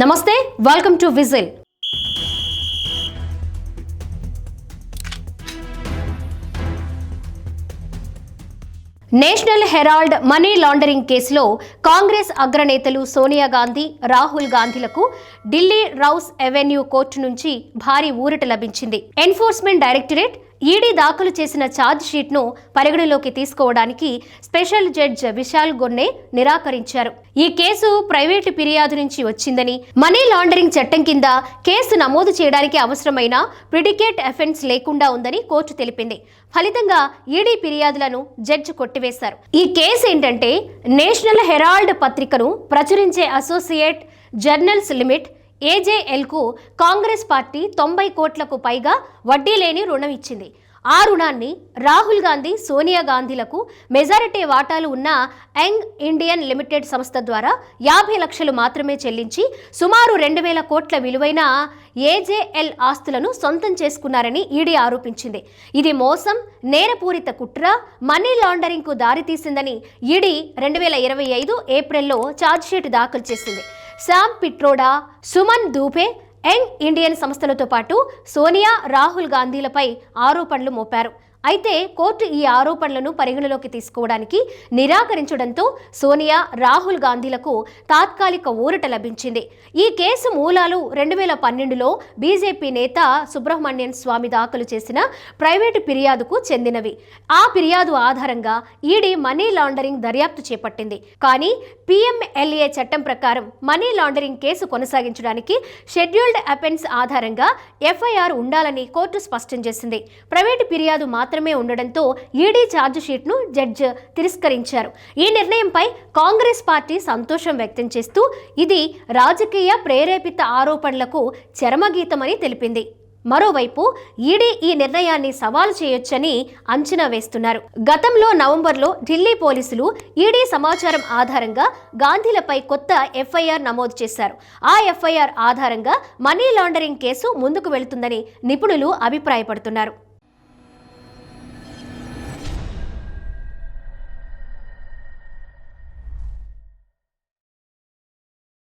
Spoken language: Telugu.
నమస్తే, welcome to whistle. National Herald money laundering కేసులో కాంగ్రెస్ అగ్రనేతలు సోనియా గాంధీ, రాహుల్ గాంధీలకు ఢిల్లీ రౌస్ అవెన్యూ కోర్టు నుంచి భారీ ఊరట లభించింది. ఎన్ఫోర్స్మెంట్ డైరెక్టరేట్ ఈడీ దాఖలు చేసిన ఛార్జ్ షీట్ను పరిగణలోకి తీసుకోవడానికి స్పెషల్ జడ్జ్ విశాల్ గొన్నె నిరాకరించారు. ఈ కేసు ప్రైవేటు ఫిర్యాదు నుంచి వచ్చిందని, మనీ లాండరింగ్ చట్టం కింద కేసు నమోదు చేయడానికి అవసరమైన ప్రిడికేట్ అఫెన్స్ లేకుండా ఉందని కోర్టు తెలిపింది. ఫలితంగా ఈడీ ఫిర్యాదులను జడ్జి కొట్టివేశారు. ఈ కేసు ఏంటంటే, నేషనల్ హెరాల్డ్ పత్రికను ప్రచురించే అసోసియేట్ జర్నల్స్ లిమిట్ ఏజేఎల్కు కాంగ్రెస్ పార్టీ 90 కోట్లకు పైగా వడ్డీ లేని రుణం ఇచ్చింది. ఆ రుణాన్ని రాహుల్ గాంధీ, సోనియా గాంధీలకు మెజారిటీ వాటాలు ఉన్న యంగ్ ఇండియన్ లిమిటెడ్ సంస్థ ద్వారా 50 లక్షలు మాత్రమే చెల్లించి సుమారు 2,000 కోట్ల విలువైన ఏజేఎల్ ఆస్తులను సొంతం చేసుకున్నారని ఈడీ ఆరోపించింది. ఇది మోసం, నేరపూరిత కుట్ర, మనీ లాండరింగ్కు దారితీసిందని ఈడీ 2025 ఏప్రిల్లో ఛార్జ్షీట్ దాఖలు చేసింది. శామ్ పిట్రోడా, సుమన్ దూబే యంగ్ ఇండియన్ సంస్థలతో పాటు సోనియా, రాహుల్ గాంధీలపై ఆరోపణలు మోపారు. అయితే కోర్టు ఈ ఆరోపణలను పరిగణలోకి తీసుకోవడానికి నిరాకరించడంతో సోనియా, రాహుల్ గాంధీలకు తాత్కాలిక ఊరట లభించింది. ఈ కేసు మూలాలు 2012లో బీజేపీ నేత సుబ్రహ్మణ్యన్ స్వామి దాఖలు చేసిన ప్రైవేటు ఫిర్యాదుకు చెందినవి. ఆ ఫిర్యాదు ఆధారంగా ఈడీ మనీ లాండరింగ్ దర్యాప్తు చేపట్టింది. కానీ PMLA చట్టం ప్రకారం మనీ లాండరింగ్ కేసు కొనసాగించడానికి షెడ్యూల్డ్ అఫెన్స్ ఆధారంగా FIR ఉండాలని కోర్టు స్పష్టం చేసింది. ప్రైవేటు ఫిర్యాదు మాత్రమే ఉండడంతో ఈడీ ఛార్జ్ షీట్ను జడ్జి తిరస్కరించారు. ఈ నిర్ణయంపై కాంగ్రెస్ పార్టీ సంతోషం వ్యక్తం చేస్తూ ఇది రాజకీయ ప్రేరేపిత ఆరోపణలకు చరమగీతమని తెలిపింది. మరోవైపు ఈడీ ఈ నిర్ణయాన్ని సవాలు చేయొచ్చని అంచనా వేస్తున్నారు. గతంలో నవంబర్లో ఢిల్లీ పోలీసులు ఈడీ సమాచారం ఆధారంగా గాంధీలపై కొత్త FIR నమోదు చేశారు. ఆ FIR ఆధారంగా మనీ లాండరింగ్ కేసు ముందుకు వెళుతుందని నిపుణులు అభిప్రాయపడుతున్నారు.